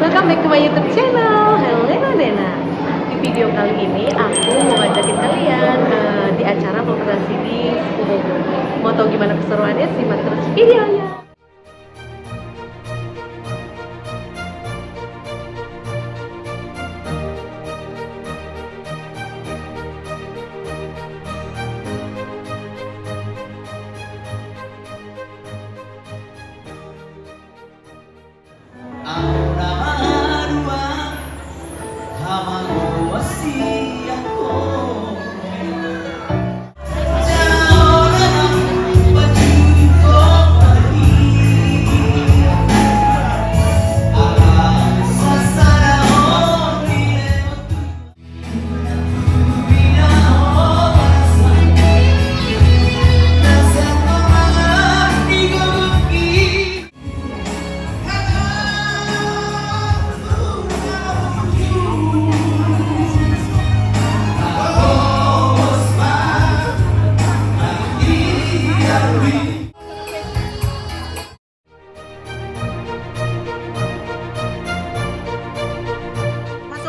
welcome back to my YouTube channel. Hello Dena. Di video kali ini aku mau ngajakin kalian di acara pelepasan CD Sepupu. Mau tahu gimana keseruannya? Simak terus videonya.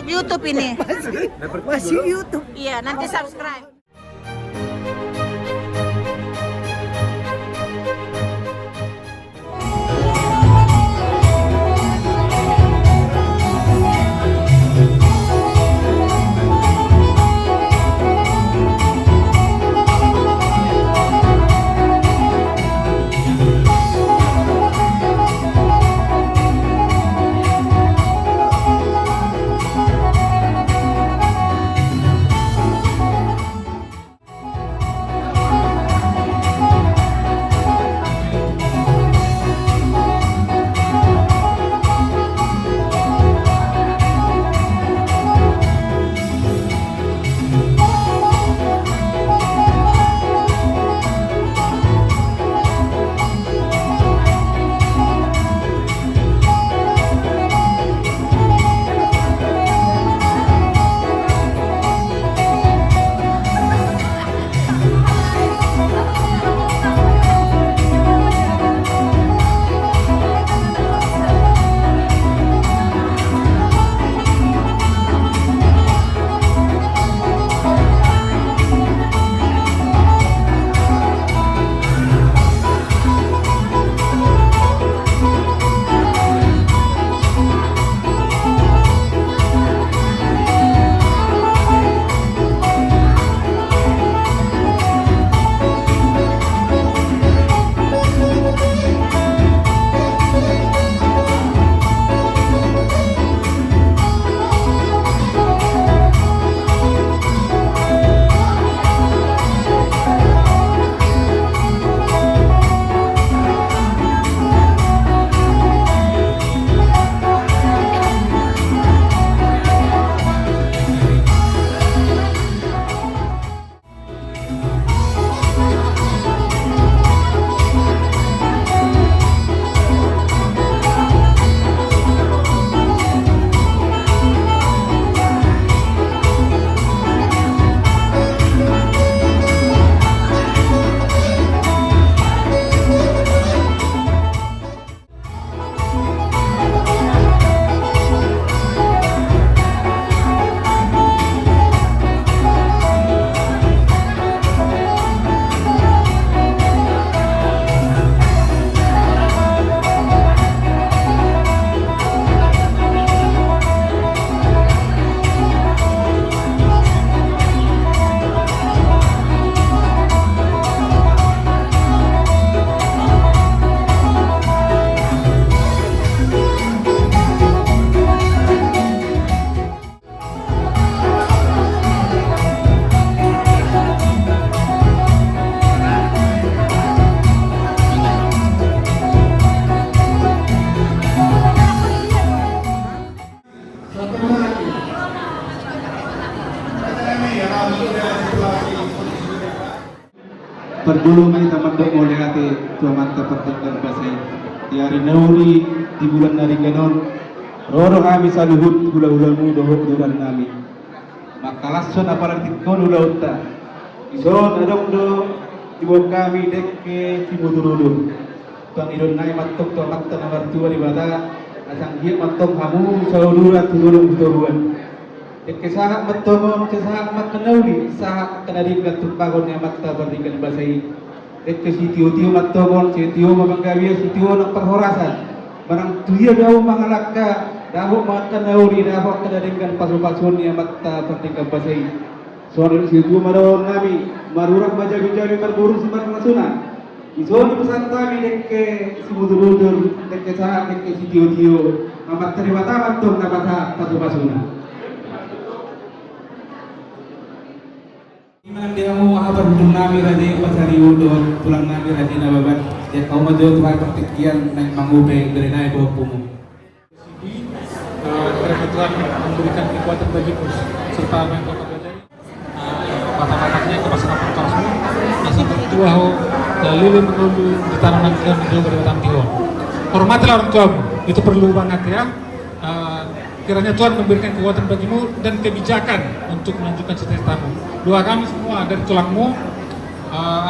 YouTube ini. Masih YouTube. Iya, nanti subscribe. Perdulu kami teman-teman oleh hati Tuhan mantap pertingkat pasai di hari nauri di bulan nari ganon roro kami saluhut gula-gulamu dohok duran kami makalason apalagi kono lauta ison adong do ibu kami dekke timuturudu Tuhan idon nai matok Tuhan matta nomor 2 di bata asang dia matong hamu saluran tulung turuan. Kesahak matong kesahak matkenauli sahak kenari katupagon yang matta berdingkan basai. Kesitio-tio matong sitio mabanggawi sitio nak perhorasan. Barang tuya daw mangalaka daw matkenauli daw kenadingkan pasu-pasun yang matta berdingkan basai. Soalnya sitio maron nami marurang majabi-jabi marburung simbar nasuna. Isoni pesan kami dekke si mudur-mudur dekke sahak dekke sitio-tio amat terima tamat dong napata pasu-pasuna. Gimana dia mau apa belum nami raja pasari udo tulang nami raja nababat ya kau maju tuh pertikian naik mangube dari naik bawa pumu. Kiranya Tuhan memberikan kekuatan bagiku serta mentor belajar mata-matanya ke pasangan pentor semua asal bertua ho lilin menunggu di tanah nanti dan menunggu dari batang tihon. Hormatilah orang tuamu, itu perlu banget ya. Kiranya Tuhan memberikan kekuatan bagimu dan kebijakan untuk melanjutkan cita-citamu. Doa kami semua dari tulangmu,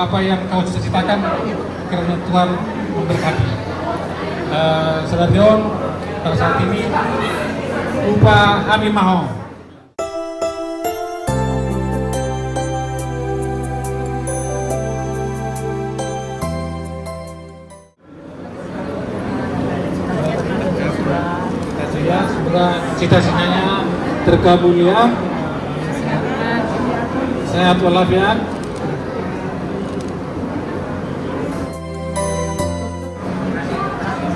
apa yang kau cita-citakan, kiranya Tuhan memberkati. Saudara Dion, pada saat ini lupa kami mau. Semoga cita-citanya terkabul ya. Sehat walafiat.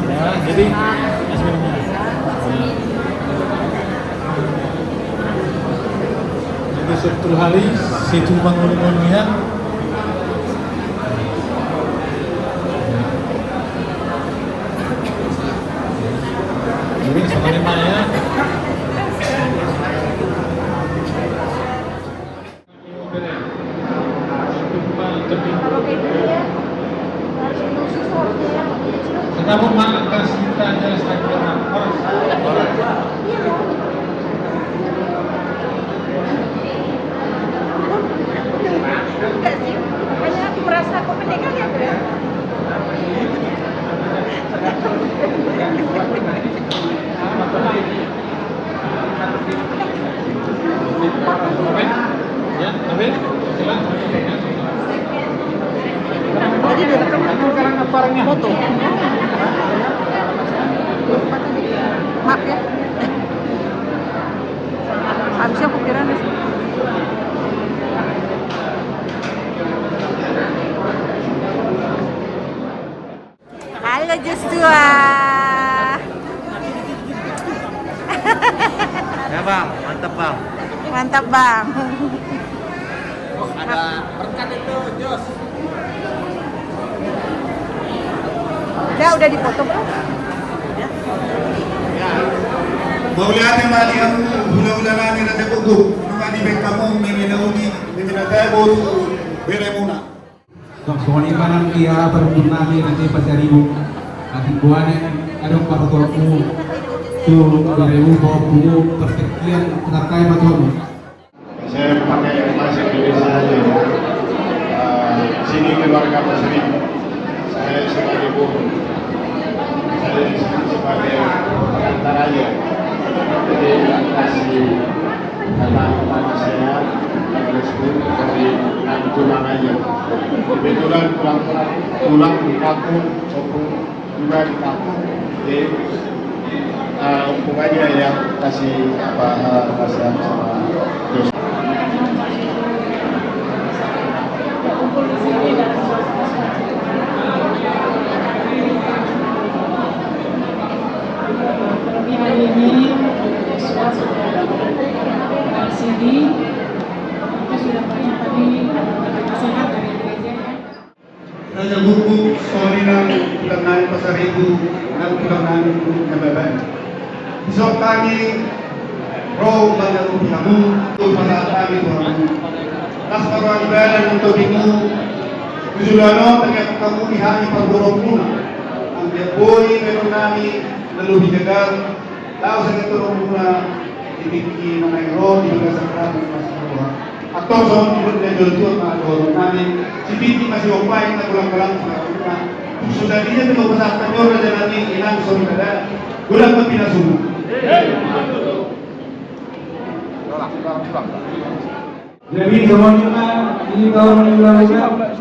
Ya, jadi aslinya. Jadi Surtul Hali, situ bangun ya. Jadi sama lima ya. Kamu makan kasih kita aja Instagram orang. Enggak sih, hanya aku merasa kok pendekan ya. Ya, tapi silakan. Jadi direkam Sekarang apa orangnya? foto. Maaf ya. Habisnya aku kira nih. Halo Joshua. Ya bang, mantap bang. Mantap bang. Ada berkat itu Jos. Udah dipoto belum? Mauliati mali ang hula-hula namin na debugog. Mga ibig kamong mininauni, minatebot, bere muna. Soalnya ibanan ia berbun nami nanti pasaribu. Ating buanan adong pakotormu. Tu berewu bawa pumu persekian terkai matonu. Saya pakai bahasa Indonesia saja. Sini keluarga Pasari. Saya sebagai guru. Saya di sini sebagai perantaranya. Jadi kasih kata saya respon dari tulang aja. Kebetulan tulang di kampung, sokong juga di kampung. Jadi hubungannya yang kasih bahasa sama Jos. Kumpul di sini dan terlebih hari ini Joshua sudah LCD itu sudah banyak tadi nasihat dari gereja ya. Raja buku sorry ng tulang namin Pasaribu ng tulang namin nababan. Isok kami row bagang pihamu para kami Tuhan. Tas paruan ibadah ng tubigmu. Kusulano tagad kamu ihani pagburong muna. Ang diaboy meron namin nalubi gagal. Tao sa katulong muna ibigki ng ayro ibaga sa karami mas Tuhan. At toson ibig na dulto mga dorong namin. Si Binti masih upay na kulang-kulang sa una. Sudah dia itu bahasa Tanjor dan nanti inang sorry kada. Ulang pembina subuh. Jadi semuanya ini tahun Indonesia.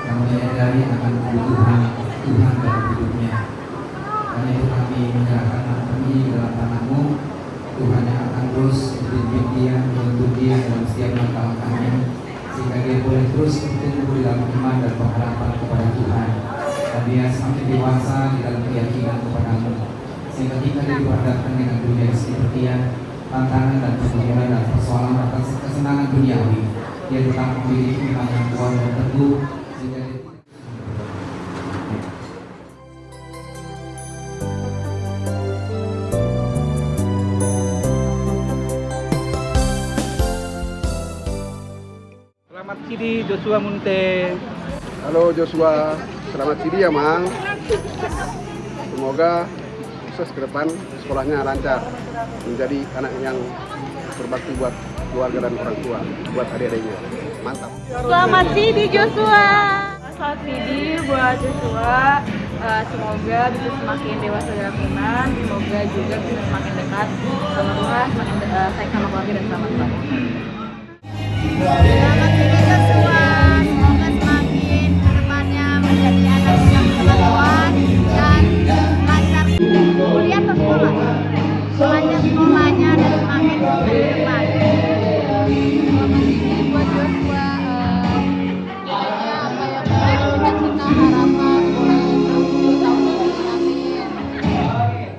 Yang menyadari akan kebutuhan Tuhan dalam hidupnya. Karena itu kami menyerahkan anak kami dalam tangan-Mu. Tuhan yang akan terus membimbing dia, menuntun dia dalam setiap langkah-langkahnya, sehingga dia boleh terus bertumbuh di dalam iman dan pengharapan kepada Tuhan. Dan dia semakin dewasa di dalam keyakinan kepada-Mu, sehingga ketika dia berhadapan dengan dunia sepertian, tantangan dan pergumulan dan persoalan atas kesenangan duniawi, dia tetap memiliki iman yang kuat dan teguh, sehingga dia Selamat Sidi Joshua Munte. Halo Joshua, selamat Sidi ya Mang. Semoga sukses ke depan, sekolahnya lancar, menjadi anak yang berbakti buat keluarga dan orang tua, buat adik-adiknya. Mantap. Selamat Sidi Joshua. Selamat Sidi buat Joshua. Semoga bisa semakin dewasa dalam iman. Semoga juga bisa semakin dekat sama Tuhan, semakin sayang sama keluarga dan sama Tuhan. Selamat Sidi Joshua. Semoga semakin kedepannya menjadi anak yang bertuan dan lancar kuliah atau sekolah. Lancar sekolahnya dan semakin ke depan. Selamat Sidi buat Joshua. Kiranya apa yang menjadi cita-cita harapan boleh terwujud tahun ini. Amin.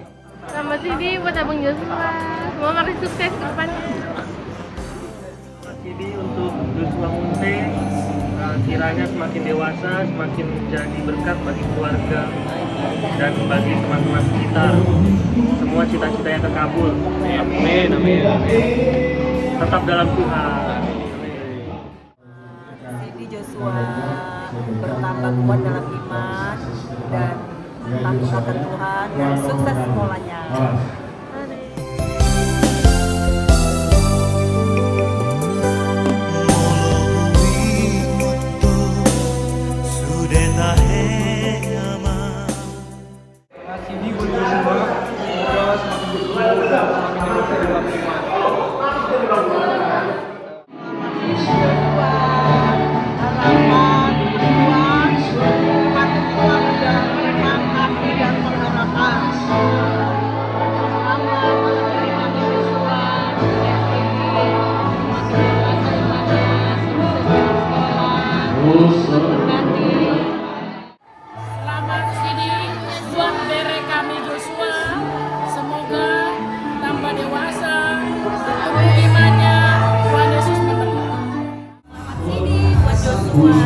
Selamat Sidi buat Abang Joshua. Semoga makin sukses ke depannya. Sidi untuk Joshua Munte, kiranya semakin dewasa, semakin menjadi berkat bagi keluarga dan bagi teman-teman sekitar. Semua cita-citanya terkabul. Amin, amin, amin. Tetap dalam Tuhan. Sidi Joshua bertambah kuat dalam iman dan takut akan Tuhan dan sukses sekolahnya. Sidi buat Joshua, semoga semakin bertumbuh, semakin dewasa dalam iman. Selamat Sidi buat dere kami Joshua. Semoga tambah dewasa, tumbuh imannya, Tuhan Yesus memberkati. Sidi buat Joshua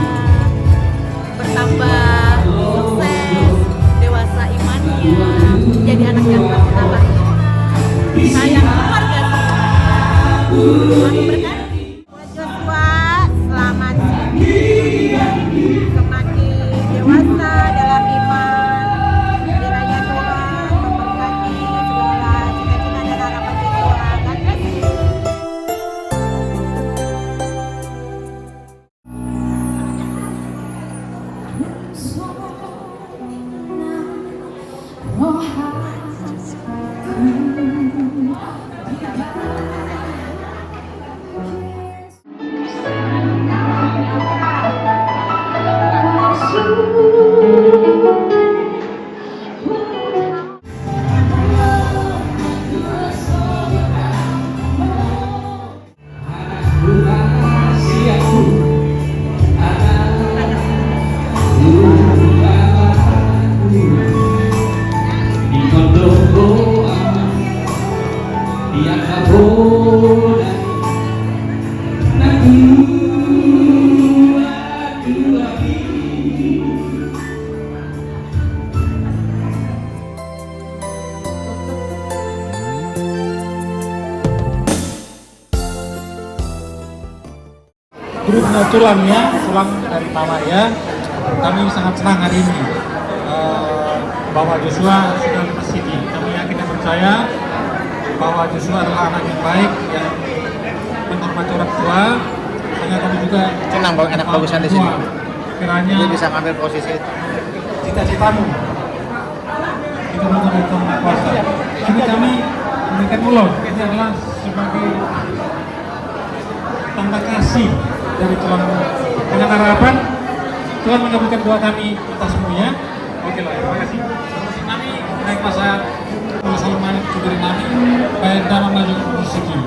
bertambah sukses, dewasa imannya, jadi anak yang bertambah sayang keluarga semua. Tuhan memberkati. Buat Joshua, selamat Sidi. Semakin dewasa dalam iman. Kiranya Tuhan memberkati segala cita-cita dan harapan Joshua. God bless you. Di tulangnya, tulang dari Tawa ya. Kami sangat senang hari ini bahwa Joshua sudah lulus sini. Kami yakin dan percaya bahwa Joshua adalah anak yang baik, yang menghormati orang tua. Sehingga kami juga senang kalau anak bagusan di sini. Kiranya Dia bisa ngambil posisi itu. cita-citamu itu menjadi Tuhan kuasa. Ini kami memberikan ulon. Ini adalah sebagai tanda kasih dari Tuhan, dengan harapan Tuhan mengabulkan doa kami atas semuanya. Oke lah, terima kasih. Kami naik masa Salman Cukuri Nami, bayar dana maju musiki.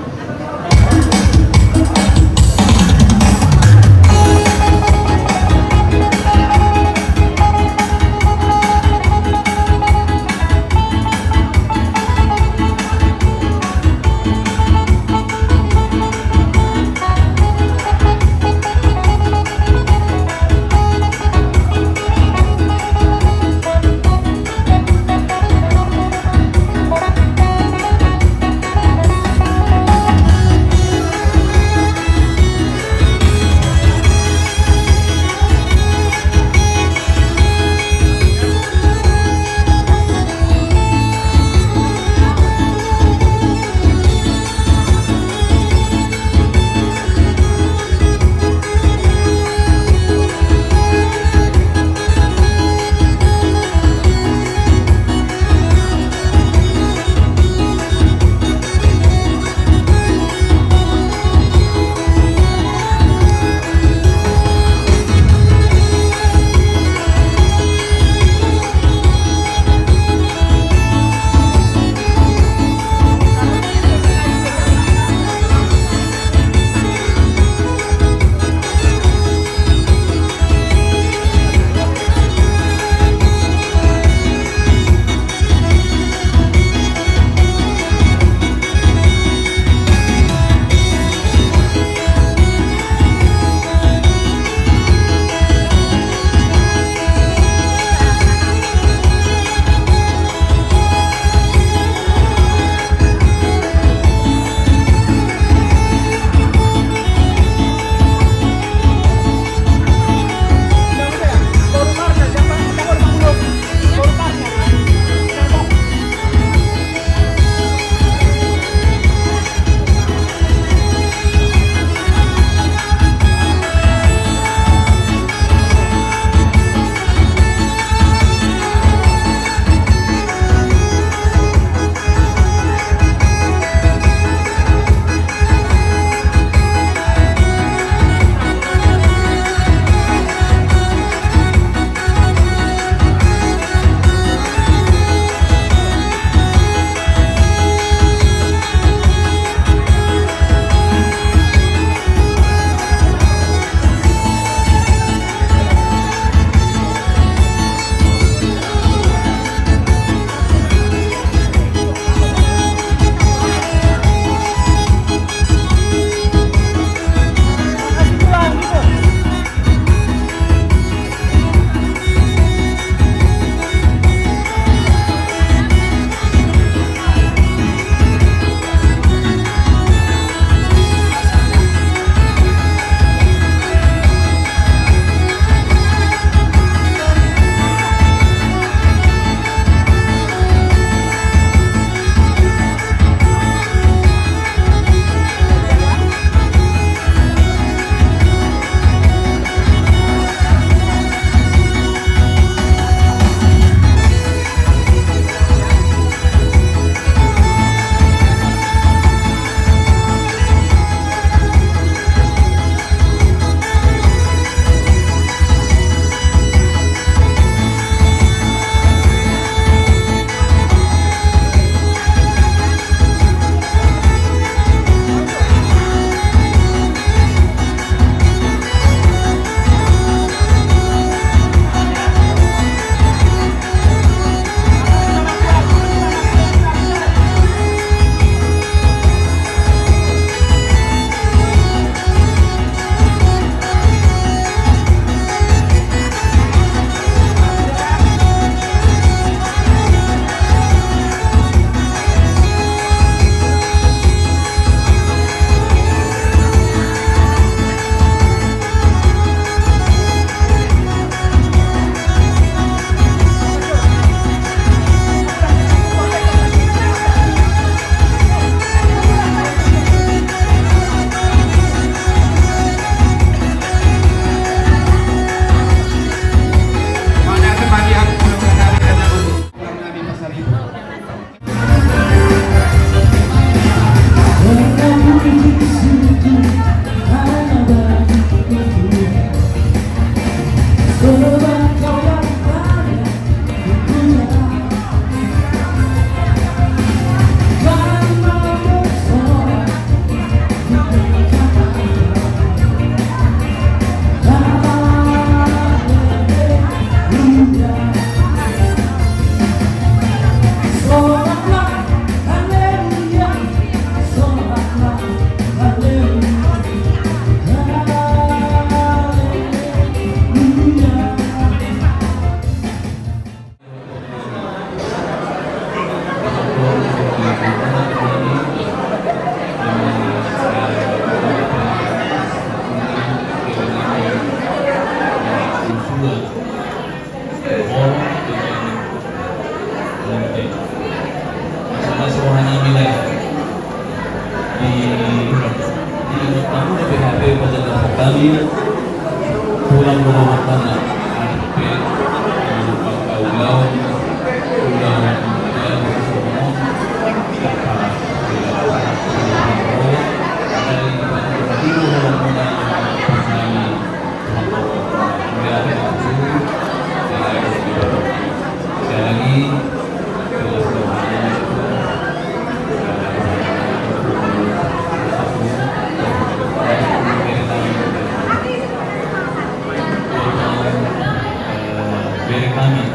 saudara kami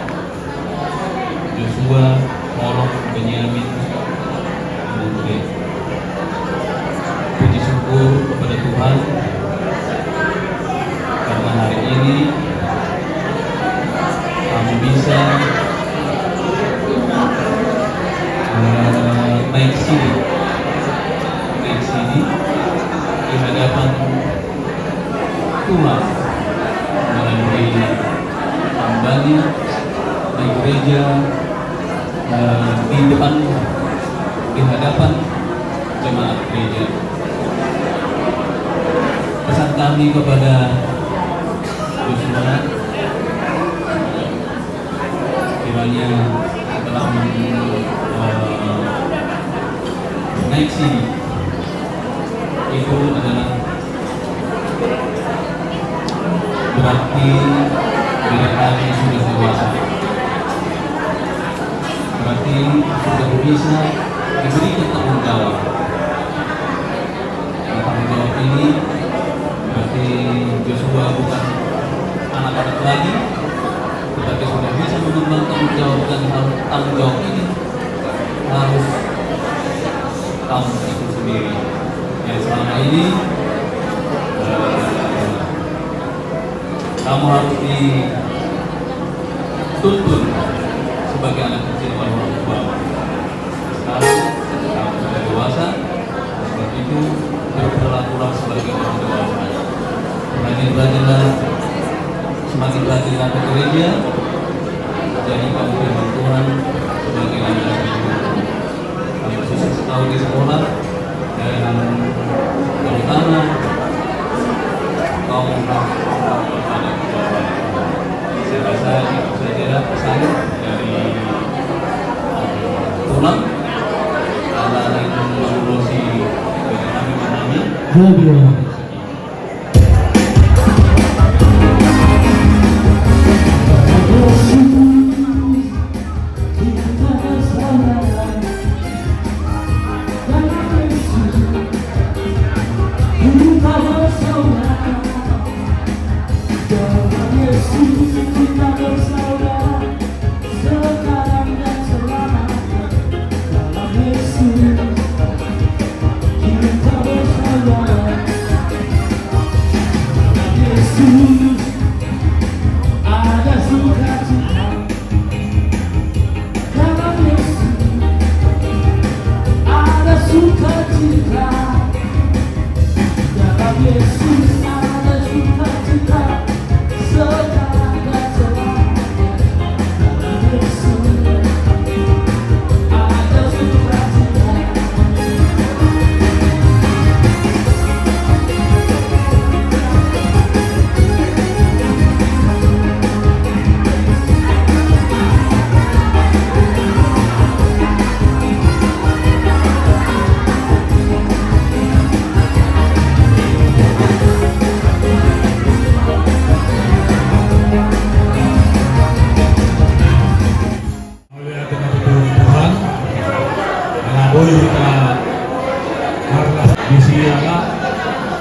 Joshua, Molok, Benyamin, Mungkin. Puji syukur kepada Tuhan karena hari ini kami bisa naik sini di hadapan Tuhan melalui hambanya di gereja, di hadapan jemaat gereja. Pesan kami kepada Joshua, kiranya setelah naik sini itu adalah berarti diri kami sudah dewasa, berarti sudah bisa diberikan tanggung jawab. Tanggung jawab ini berarti Joshua bukan anak-anak lagi, tetapi sudah bisa mengemban tanggung jawab, dan tanggung jawab ini harus kamu itu sendiri. Yang selama ini kamu harus dituntun sebagai anak kecil oleh orang tua. Sekarang kamu sudah dewasa, sebab itu berperilakulah sebagai orang dewasa. Rajin-rajinlah, semakin rajinlah ke gereja, jadi kamu firman Tuhan sebagai anak kecil. Kamu sukses tahu di sekolah, dan terutama kamu kepada Tuhan. Saya rasa itu saja pesan dari Tuhan. Anak itu mengurusi dari kami.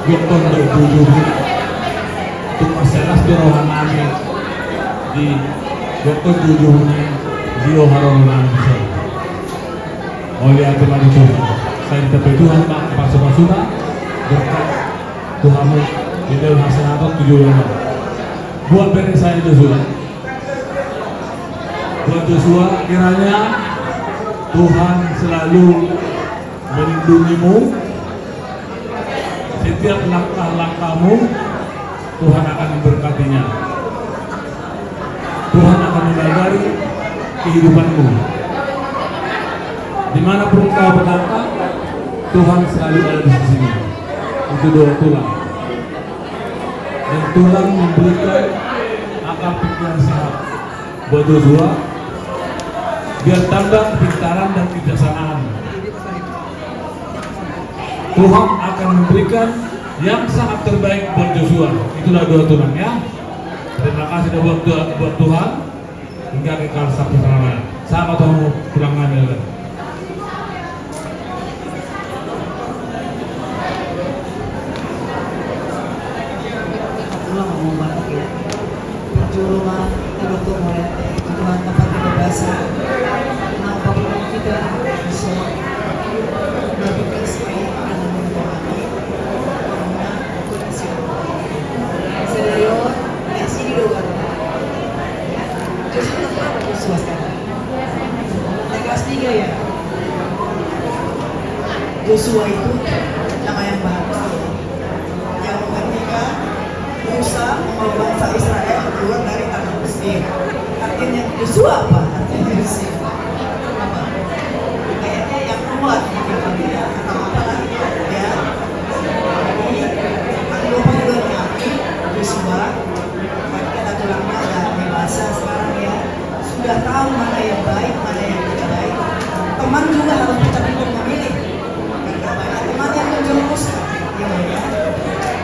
Gotong bertujuh untuk masalah rohani di gotong tujuhnya Dio Haronan bisa. Oleh Tuhan itu, saya dapat Tuhan pasca-pasca berkat Tuhanmu di dalam hasanat tujuannya. Buat beri saya Joshua, buat Joshua kiranya Tuhan selalu melindungimu. Setiap langkah-langkahmu Tuhan akan memberkatinya. Tuhan akan menggari kehidupanmu. Dimanapun kau berada, Tuhan selalu ada di sini. Itu doa Tuhan. Dan Tuhan memberikan akal pikiran sehat buat Joshua, biar tambah kepintaran dan kebijaksanaan. Tuhan akan memberikan yang sangat terbaik buat Joshua. Itulah doa Tuhan ya. Terima kasih buat Tuhan hingga kekal sampai selamanya. Sama Tuhan pulang ngambil. Tuhan mau bantu ya. Perjuruan untuk Tuhan dapat kebebasan nah apapun kita bisa melakukan supaya kita menemani karena kondisi Sedayo yang sini dulu Joshua apa Joshua sekarang? Naik kelas 3 ya? Joshua itu nama yang bagus yang ketika Musa membawa bangsa Israel keluar dari tanah Mesir. Artinya Joshua apa? Artinya Mesir. Apa? Kayaknya yang kuat gitu ya atau apa lagi ya. Jadi aku juga mengerti Joshua. Kita tulangnya udah dewasa sekarang ya. Sudah tahu mana yang baik, mana yang tidak baik. Teman juga harus pintar-pintar memilih. Karena banyak teman yang menjerumuskan. Ya.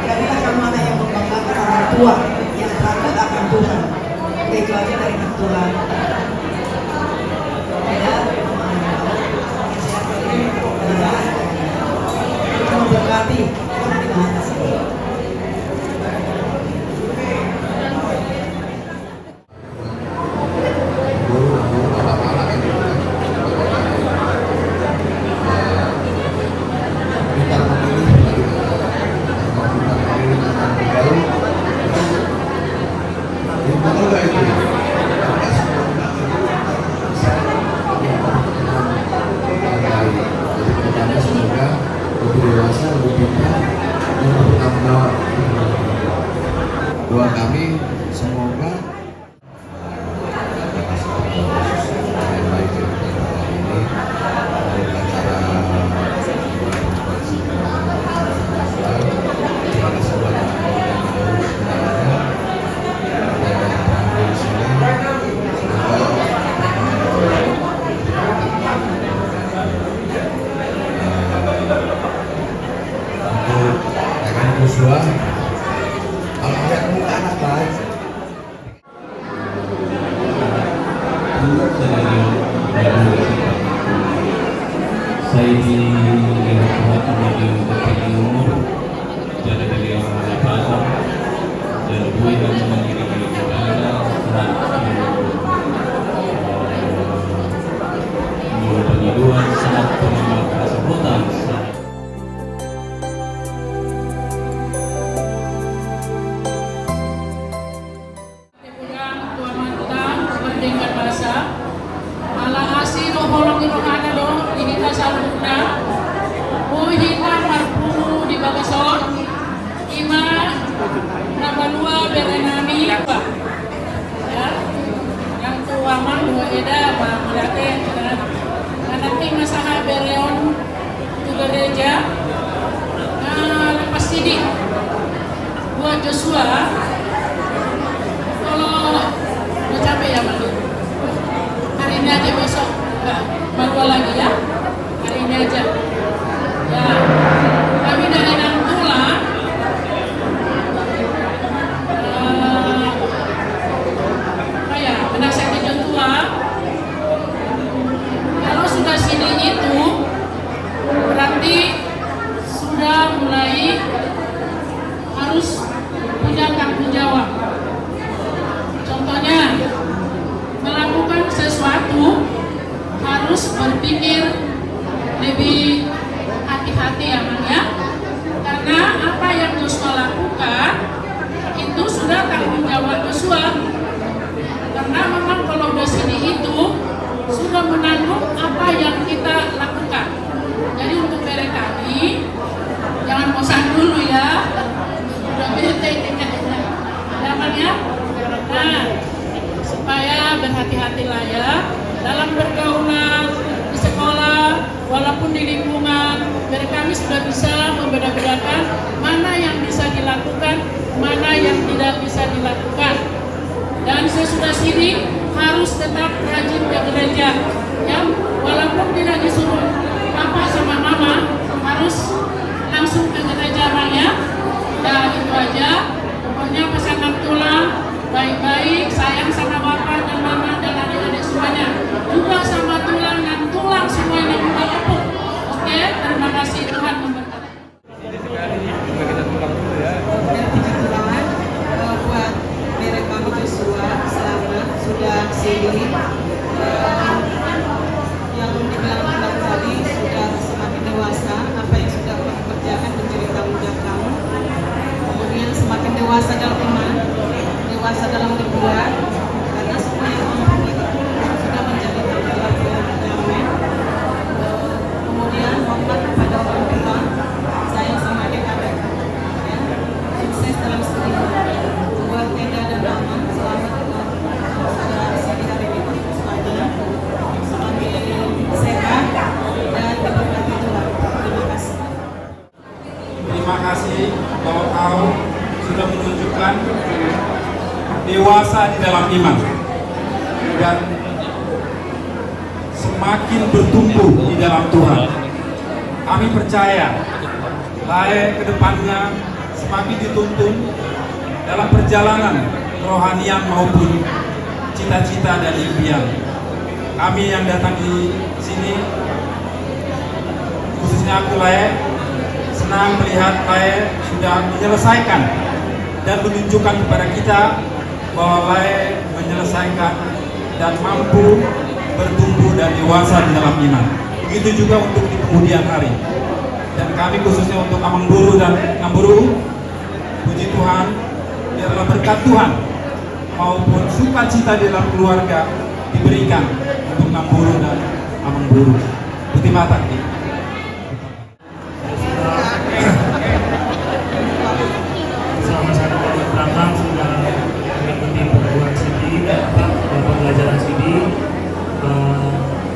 Jadilah kamu anak yang membanggakan orang tua yang takut akan Tuhan. Itu aja dari Tuhan. Ya, memberkati orang di atas ini. Buat kami semoga Joshua, kalau lihat muka anak baik. Saya dilihat menuju ke timur, jadi beliau pasang dan gue dan sendiri berada penyiduan sangat pengamal kesebutan. Buat Joshua, kalau udah capek ya malu, hari ini aja besok nggak malu lagi ya, hari ini aja. Ya, kami dari Nantula, penasihat Joshua, kalau sudah sini itu berarti sudah mulai harus punya tanggung jawab. Contohnya, melakukan sesuatu harus berpikir lebih hati-hati ya Bang ya. Karena apa yang Joshua lakukan itu sudah tanggung jawab Joshua. Karena memang kalau udah sini itu sudah menanggung apa yang kita lakukan. Jadi untuk dari kami jangan bosan dulu ya. Udah bete namanya. Nah, supaya berhati-hatilah ya dalam bergaulan di sekolah, walaupun di lingkungan, dari kami sudah bisa membeda-bedakan mana yang bisa dilakukan, mana yang tidak bisa dilakukan. Dan sesudah sini harus tetap rajin ke gereja, ya, walaupun tidak disuruh papa sama mama, harus langsung ke gereja Bang ya. Dan itu aja, pokoknya pesan Nantula baik-baik, sayang sama bapak dan mama dan adik-adik semuanya, juga sama tulang dan tulang semuanya juga empuk. Oke, terima kasih, Tuhan memberkati. Buat merek kami Joshua, selamat sudah sini yang dibilang anak tadi sudah semakin dewasa, apa yang sudah kamu kerjakan menjadi tanggung jawab kamu. Kemudian semakin dewasa dalam iman, dewasa dalam berbuat, karena semua yang kamu itu sudah menjadi tanggung jawab kamu. Kemudian hormat kepada orang tua, sayang sama adik-adik, ya. Sukses dalam studi, buat tenda dan aman, selamat sudah di hari ini semuanya, semakin sehat dan diberkati Tuhan. Terima kasih. Terima kasih bahwa kau sudah menunjukkan dewasa di dalam iman dan semakin bertumbuh di dalam Tuhan. Kami percaya ke depannya semakin dituntun dalam perjalanan kerohanian maupun cita-cita dan impian. Kami yang datang di sini, khususnya aku Lae, senang melihat Lae sudah menyelesaikan dan menunjukkan kepada kita bahwa Lae menyelesaikan dan mampu bertumbuh dan dewasa di dalam iman. Begitu juga untuk di kemudian hari. Dan kami khususnya untuk Amang Buru dan Amburu, puji Tuhan, biarlah berkat Tuhan maupun sukacita di dalam keluarga diberikan untuk Amburu dan Amang Buru. Putih mata. Selama saya di belakang sudah mengikuti perguruan CD, pembelajaran CD.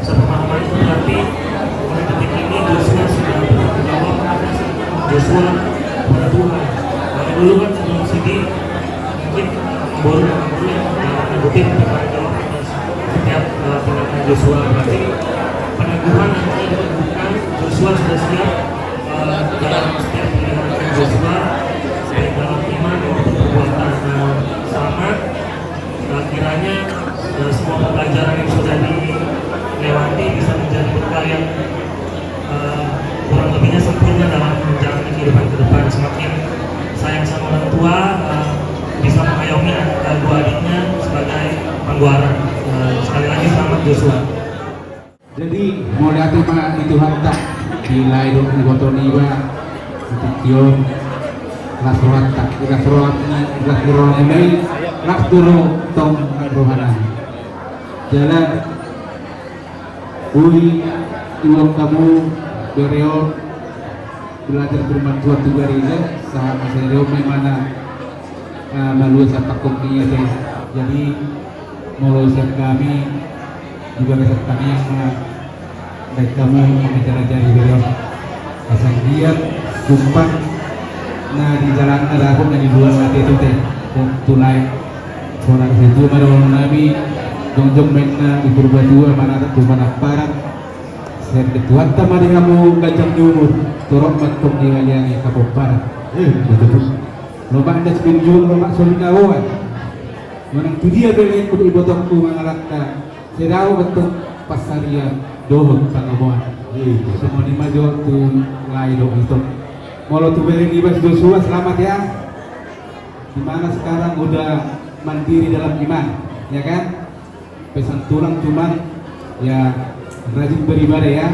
Sepemahaman itu berarti pada detik ini Joshua sudah bertanggung jawab atas Joshua kepada Tuhan. Kalau dulu kan sebelum CD mungkin baru yang mengikuti bertanggung jawab atas setiap tindakan Joshua. Berarti peneguhan nanti bukan Joshua sudah siap dalam setiap pilihan Joshua baik dalam iman maupun perbuatan. Selamat, kiranya semua pembelajaran yang sudah dilewati bisa menjadi bekal yang kurang lebihnya sempurna dalam menjalani kehidupan ke depan. Semakin sayang sama orang tua, bisa mengayomi dua adiknya sebagai pangguaran. Sekali lagi selamat Joshua. Jadi mau lihat mana itu hantar di lain di Botoniwa Tikion Lasroat ini Lasduro Tong Rohana jalan Ui iwang kamu bereo belajar firman Tuhan juga ini sama saya mana malu saya takut ini jadi mulai kami juga besar kami yang baik kamu mengajar-ajar beliau asal dia jumpa nah di jalan ada aku di luar nanti itu teh dan tunai orang itu pada orang nabi jongjong mena di purba dua mana ada tuh mana parat saya ketuan tamari kamu gajang nyumur torok matuk di yang kapok parat betul loba anda sepinjul loba solinawan menang tu dia beli untuk ibotokku mengalakkan sedau betul pasaria dohon pangamuan semua di maju tu lain dong itu mau tu beli ibas Joshua selamat ya dimana sekarang udah mandiri dalam iman ya kan pesan tulang cuman ya rajin beribadah ya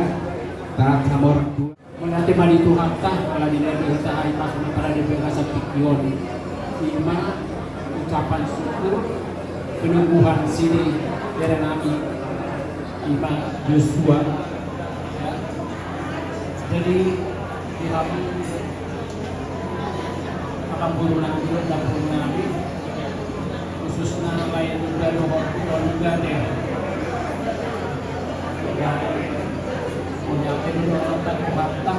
taat sama orang tua menanti mali Tuhan tah kalau dilihat kita hari pasuna para DPK Sabtikion iman ucapan syukur penungguhan sini dari Nabi Imam Joshua ya. Jadi di kami akan buru Nabi dan buru Nabi khususnya lain juga doa juga deh ya menyampaikan doa tentang kebaktan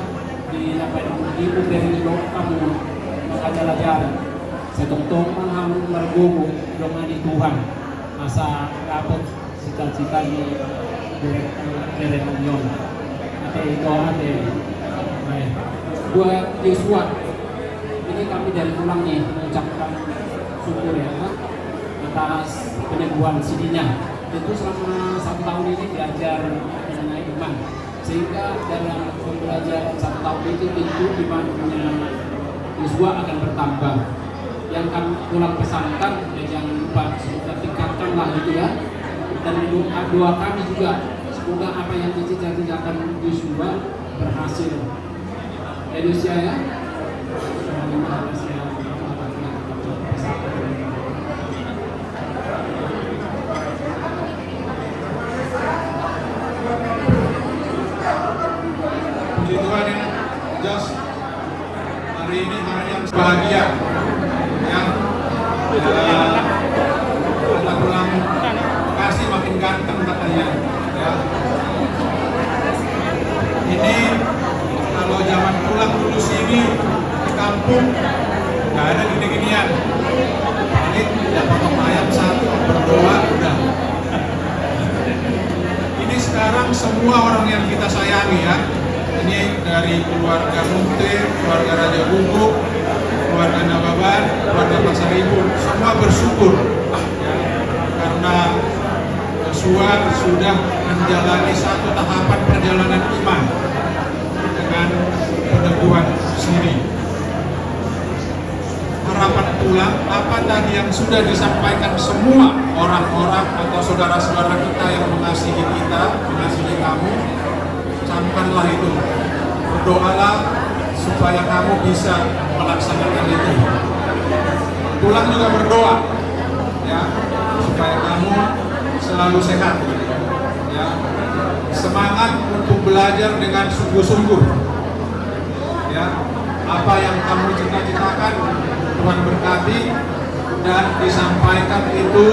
di apa yang ibu dari doa kamu mengajar-ajar setong-tong mengham mergogo doa di Tuhan masa dapat cita-cita di dari Union atau doa dari buat Joshua ini kami dari pulang nih mengucapkan syukur ya atas peneguhan CD-nya itu selama 1 tahun ini belajar mengenai iman sehingga dalam pembelajaran 1 tahun itu tentu imannya Joshua akan bertambah yang kami pulang pesankan ya jangan lupa sudah tingkatkanlah gitu ya dan doa kami juga semoga apa yang dicita-citakan Joshua berhasil. Indonesia ya. Puji Tuhan ya, Jos. Hari ini hari yang bahagia, ya. Kata pulang kasih makin ganteng katanya, ya. Ini kalau zaman pulang dulu sini di kampung nggak ada gini-ginian. Paling ya potong ayam satu, berdoa udah. Ini sekarang semua orang yang kita sayangi ya. Ini dari keluarga Munte, keluarga Raja Bubuk, keluarga Nababan, keluarga Pasar Ibu, semua bersyukur ya, karena Joshua sudah menjalani satu tahapan perjalanan iman dengan peneguhan sini. Harapan pulang apa tadi yang sudah disampaikan semua orang-orang atau saudara-saudara kita yang mengasihi kita, mengasihi kamu, camkanlah itu. Berdoalah supaya kamu bisa melaksanakan itu. Pulang juga berdoa ya, supaya kamu selalu sehat ya. Semangat untuk belajar dengan sungguh-sungguh ya. Apa yang kamu cita-citakan Tuhan berkati dan disampaikan itu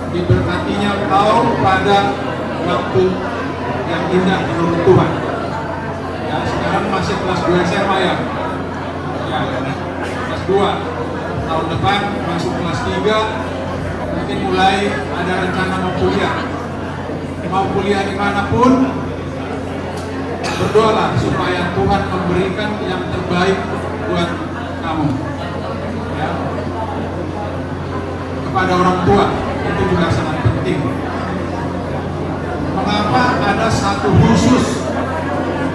diberkatinya kau pada waktu yang indah menurut Tuhan. Ya, sekarang masih kelas 2 SMA ya. Ya, kelas 2. Tahun depan masuk kelas 3. Mungkin mulai ada rencana mau kuliah. Mau kuliah dimanapun, berdoalah supaya Tuhan memberikan yang terbaik buat kamu. Ya. Kepada orang tua itu juga sangat penting. Mengapa ada satu khusus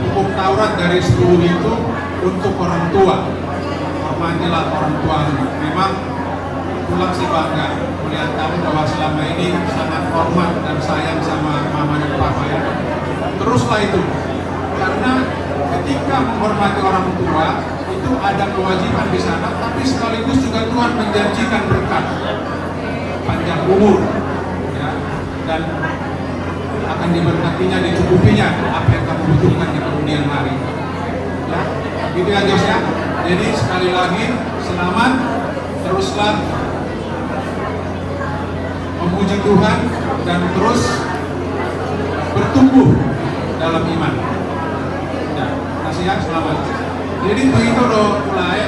hukum Taurat dari 10 itu untuk orang tua? Hormatilah orang tua. Memang pulang sih bangga melihat kamu bahwa selama ini sangat hormat dan sayang sama mama dan papa ya. Teruslah itu, karena ketika menghormati orang tua itu ada kewajiban di sana, tapi sekaligus juga Tuhan menjanjikan berkat, panjang umur, ya, dan akan diberkatinya, dicukupinya apa yang kamu butuhkan di kemudian hari. Ya, gitu ya Jos ya. Jadi sekali lagi selamat, teruslah memuji Tuhan dan terus bertumbuh dalam iman. Ya, kasih ya, selamat. Jadi begitu doa mulai.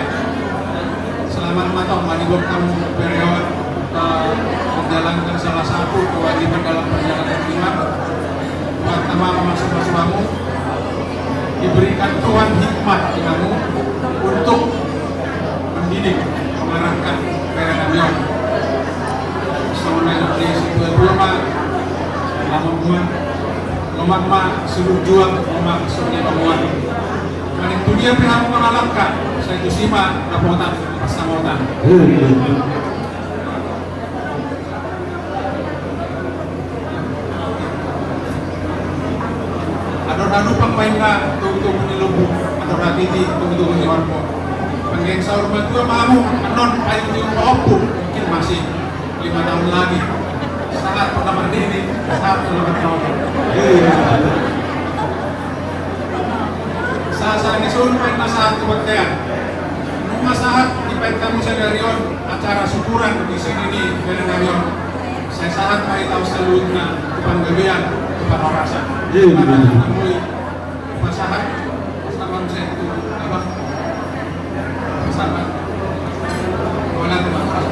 Selamat matang manibok kamu periode menjalankan salah satu kewajiban dalam perjalanan iman. Buat teman masuk kamu diberikan Tuhan hikmat di kamu untuk mendidik, mengarahkan periode soalnya dari situ dua lama gua lomak ma seluruh juang lomak sebenarnya bamuan maning dunia pihak mengalahkan saya itu sima rapotan pasamotan. Ador-ador pangmain ka tunggu-tunggu ni lubuk ador natiti tunggu-tunggu ni warpo penggeng sahur berdua mamu anon kayu yung opo mungkin masih 5 tahun lagi sangat pernah berdiri 1 tahun. Saat ini suruh masahat kebaktian masahat di kamu sedarion acara syukuran di sini di Benarion saya sangat baik tahu seluruhnya kepanggabian kepada rasa masahat masalah saya itu apa masalah wala teman-teman.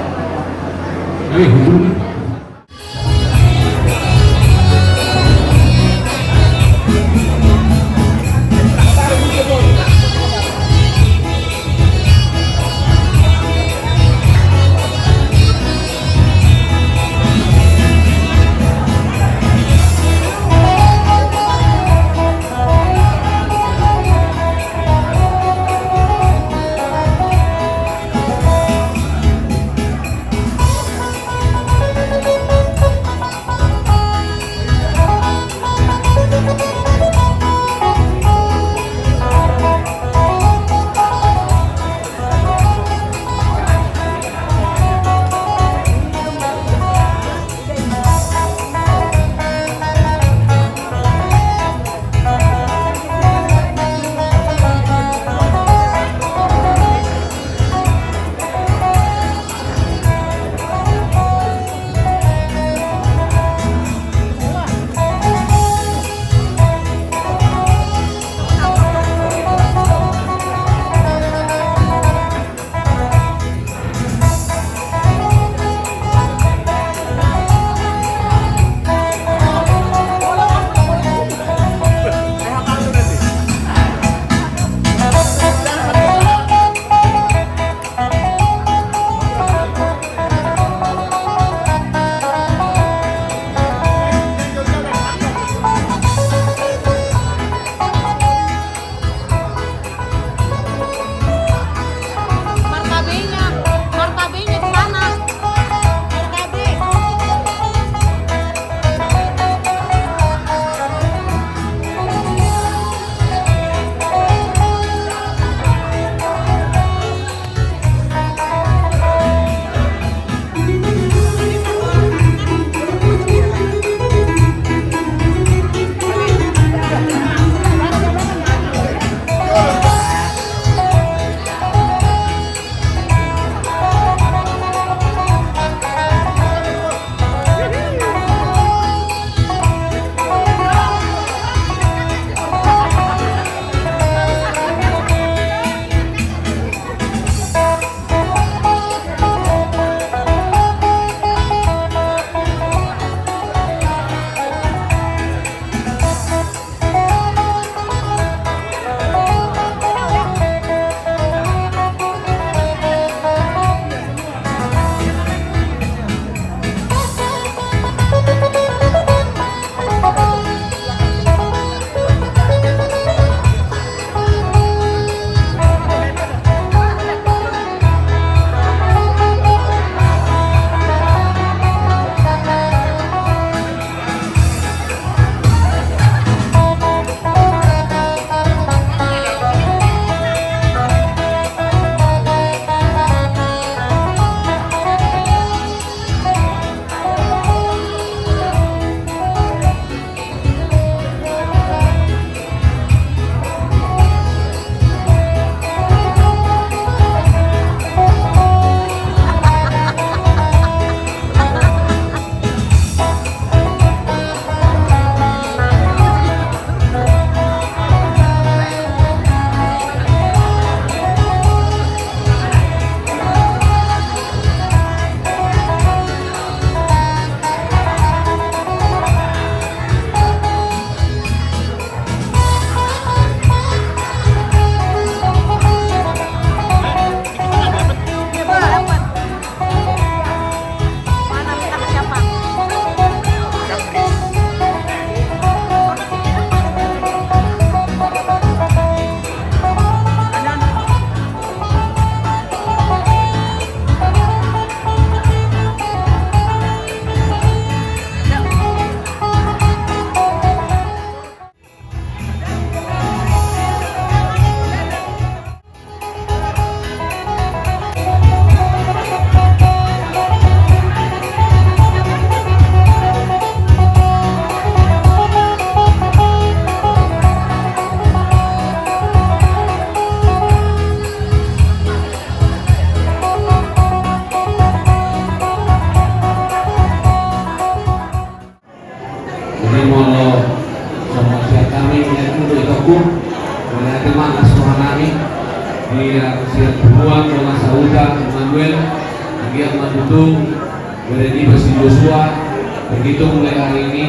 Begitu mulai hari ini,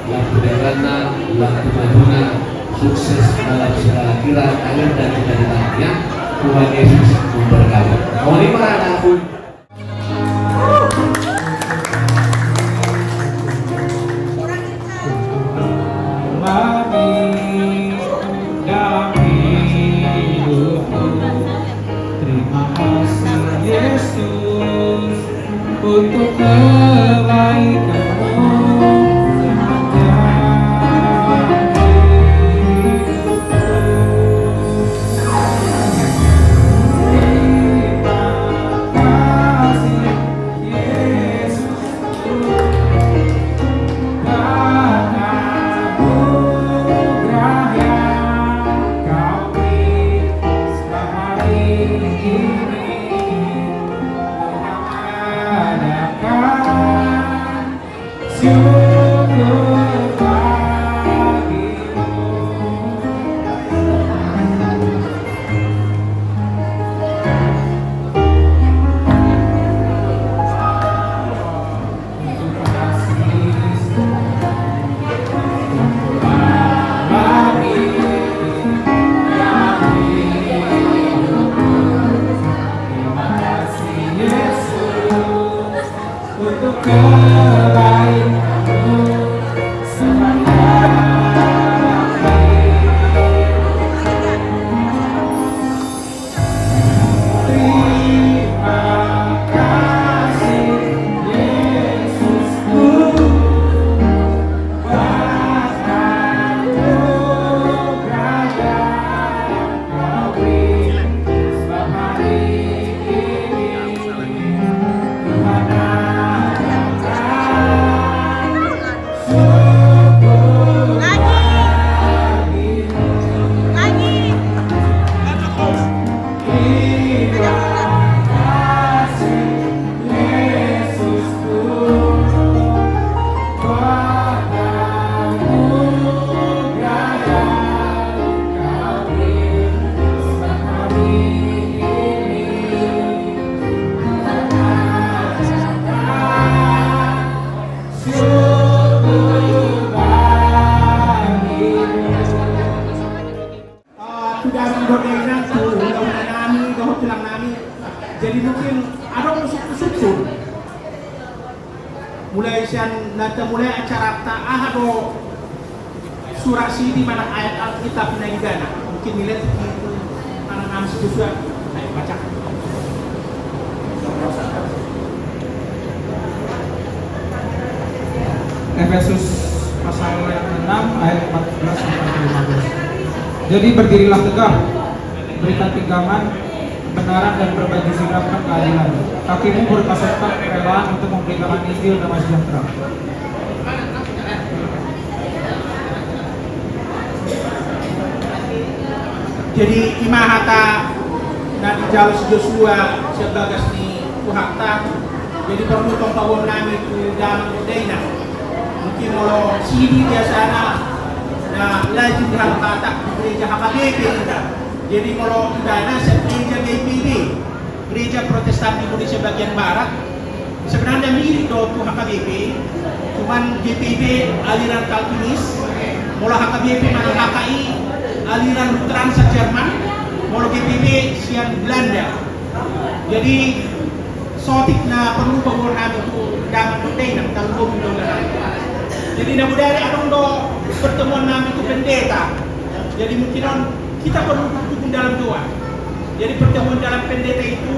lampu derana, lampu maduna, sukses dalam segala kira, karir dan cita-citanya. Tuhan Yesus memberkati. Mau lima anakku. Terima kasih Yesus untuk kebaikan-Mu jadi mungkin ada usuk-usuk mulai sian nata mulai acara ta'ah do surah di mana ayat Alkitab na igana mungkin nilai itu anak-anak susah ayo baca. Efesus pasal 6 ayat 14 sampai 15. Jadi berdirilah tegak, berikan pegangan kebenaran dan berbagi sikapkan keadilan. Kakimu berpasangkan kerelaan untuk memberitakan Injil damai sejahtera. Jadi imahata Nabi Jalus Joshua sebagai ni Tuhakta. Jadi perlu tongkawon nami itu dalam Dena. Mungkin kalau sini biasanya na lajin hal kata gereja HKBP kita. Jadi kalau dana gereja GPD, gereja Protestan di Indonesia bagian barat, sebenarnya mirip do HKBP, cuman GPD aliran Calvinis, mulai HKBP mana HKI aliran Lutheran Jerman, mulai GPD sian Belanda. Jadi sotik na perlu pengorban itu dalam Dena kalau belum jadi namun ada pertemuan nabi itu pendeta. Jadi mungkin kita perlu dukung dalam doa. Jadi pertemuan dalam pendeta itu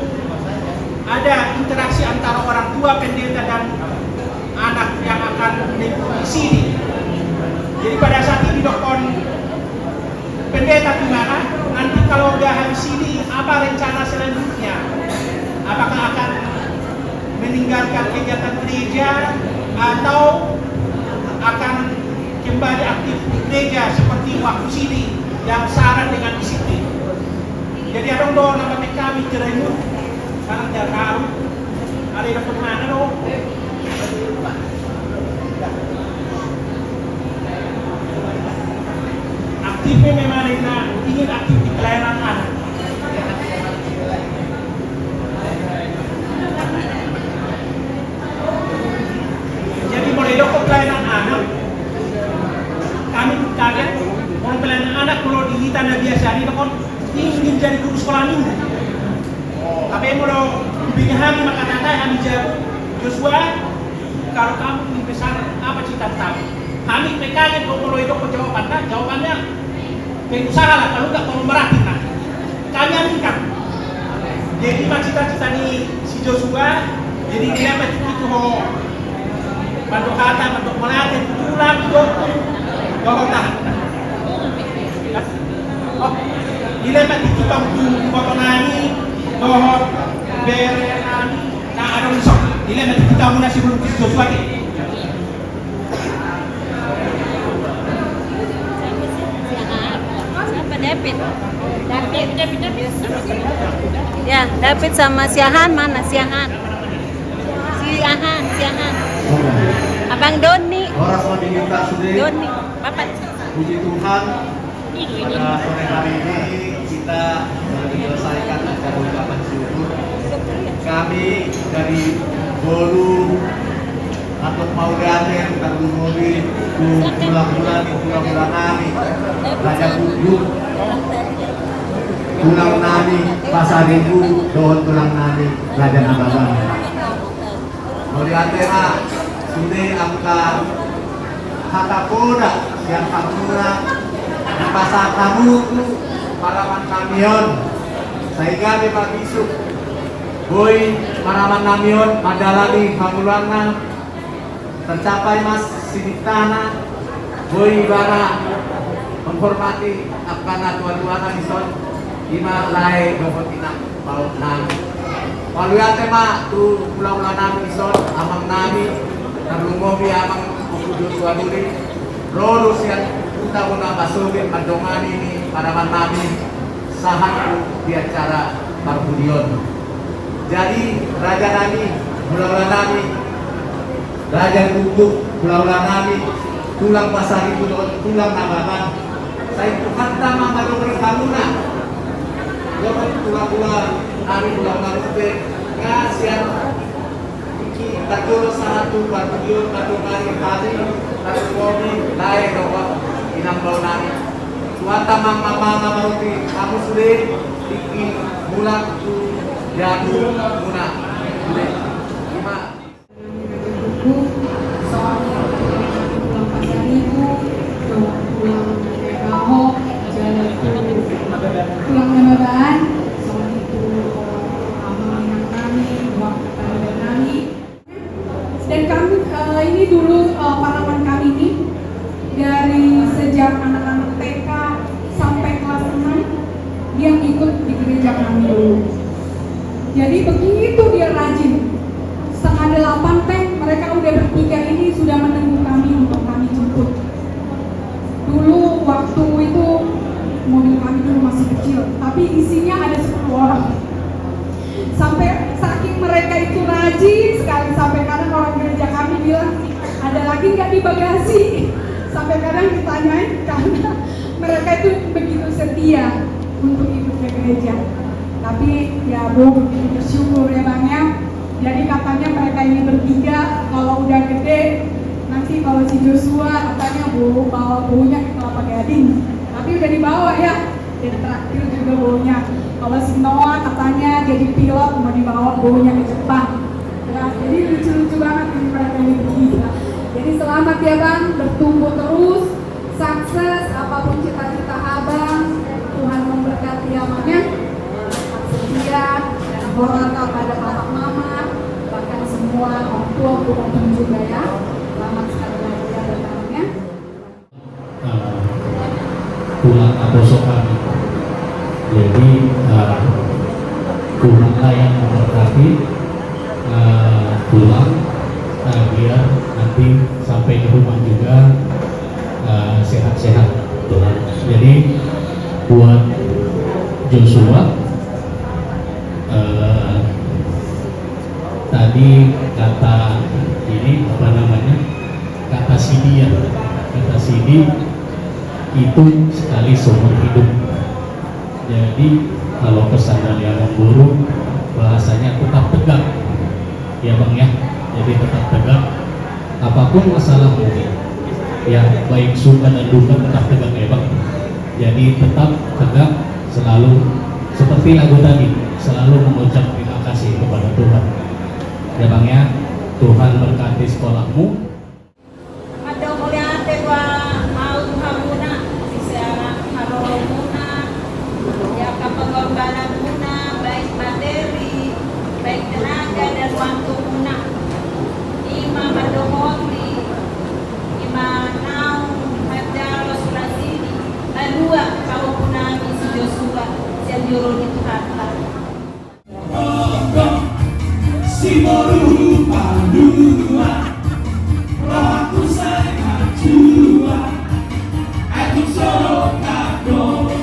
ada interaksi antara orang tua pendeta dan anak yang akan mengikuti sini. Jadi pada saat ini dokon pendeta gimana? Nanti kalau udah habis sini apa rencana selanjutnya? Apakah akan meninggalkan kegiatan gereja atau akan kembali aktif di gereja seperti waktu sini yang syarat dengan disiplin. Jadi ada nama kami teremut karena tidak tahu ada yang kemana dong. Aktifnya memang ingin aktif di pelayanan anak. Jadi mulai dok pelayanan anak, kami kaget. Orang pelayanan anak kalau di tanah biasa ini kan ingin jadi guru sekolah minggu. Tapi kalau bikin kami maka tanda kami jawab, Joshua, kalau kamu ingin besar apa cita-citamu? Kami kaget kalau itu jawabannya pengusaha lah, kalau enggak tolong merhatiin lah. Kami aminkan. Jadi cita-cita si Joshua, jadi dia itu bantu kata, bantu melatih, tulang, dohong tahan. Dilepas di kita potong nani, dohong, bere nani, nah ada risok. Dilepas di kita muna si belum Joshua ke. David. Ya, David sama Siahan mana Siahan? Siahan. Abang Doni. Doni. Bapak. Puji Tuhan, pada sore hari ini kita menyelesaikan acara ucapan syukur. Kami dari Bolu atau Maudaten, Tarumuri, Pulang-pulang kami, Raja Kuduk, Pulang Nani, Pasaribu, Dohon Pulang Nani, Raja Nababan. Maudaten, sudah angka kata poda yang kamuna di pasar tamu paraman kamion sehingga di pagisuk boy paraman kamion madalani hamulana tercapai mas siditana boy bara menghormati akana tuan-tuan ison ima lae dokotina paut nami waluate ma tu pulau-pulau nami ison amang nami terlungobi amang Joshua Duri, Rorus yang kita muna basukin mandongan ini para nami sahat di acara Parbudion. Jadi Raja Nami, Pulau Nami, Raja Kuduk, Pulau Nami, tulang pasar itu tulang Nababan. Saya Tuhan tama madong kamuna. Jangan tulang-tulang Nami Pulau Nami ngasian Takuro satu Parbudion satu kali satu kopi lain dong inang bau nami suata mama mauti kamu sudah bikin bulan tu jadu guna sudah lima pulang Nababan dan kami ini dulu pahlawan kami ini dari sejak anak-anak TK sampai kelas 6 dia ikut di gereja kami dulu. Jadi begitu dia rajin, 7:30 teh mereka udah bertiga ini sudah menunggu kami untuk kami jemput. Dulu waktu itu mobil kami dulu masih kecil, tapi isinya ada 10 orang. Sampai saking mereka itu rajin sekali, sampai kadang orang gereja kami bilang ada lagi nggak di bagasi, sampai kadang ditanyain karena mereka itu begitu setia untuk ikut ke gereja. Tapi ya Bu begitu bersyukur ya Bang ya. Jadi katanya mereka ini bertiga kalau udah gede nanti kalau si Joshua katanya Bu bawa bunya ke Kelapa Gading, tapi udah dibawa ya. Dan terakhir juga baunya kalau si Noah katanya jadi pilot mau dibawa baunya ke Jepang ya, jadi lucu-lucu banget ini mereka ini bertiga. Jadi selamat ya Bang, bertumbuh terus, sukses apapun cita-cita Abang, Tuhan memberkati amanya, setia dan hormat kepada bapak mama, bahkan semua orang tua bukan juga ya. Selamat sekali lagi ya datangnya. Tulang apostol kami. Jadi Tuhanlah yang memberkati pulang biar nanti sampai ke rumah juga sehat-sehat Tuhan. Jadi buat Joshua tadi kata ini apa namanya, kata Sidi ya, kata Sidi itu sekali seumur hidup. Jadi kalau pesan yang buruk bahasanya tetap tegak ya Bang ya, jadi tetap tegak apapun masalahmu, ya baik suka dan duka tetap tegak ya Bang. Jadi tetap tegak, selalu seperti lagu tadi, selalu mengucap terima kasih kepada Tuhan. Ya Bang ya, Tuhan berkati sekolahmu. Ada mulia tewa mau hamuna sisa haromuna ya kapagorbanan muna baik materi baik tenaga dan waktu muna ima madohoti ima naung ada rasulasi dua kau puna misi Joshua yang juru itu kata si moru pandua aku sayang jua aku sorok kado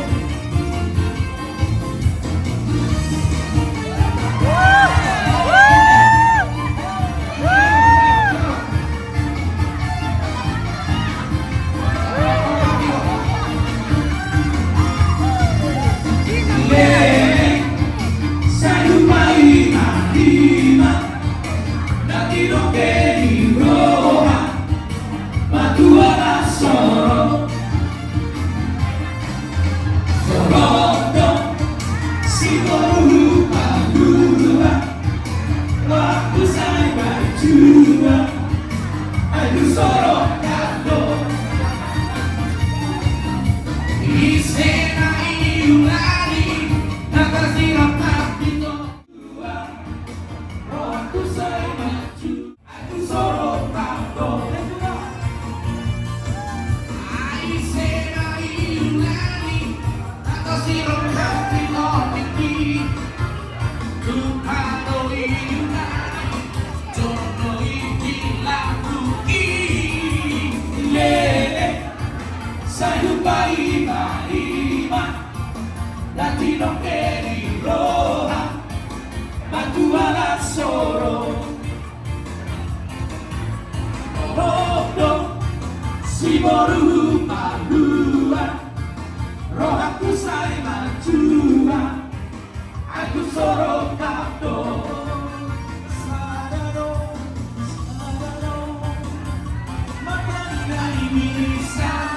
si moru pandua roh aku sayang jua aku sorok kado sadaro makanya ini bisa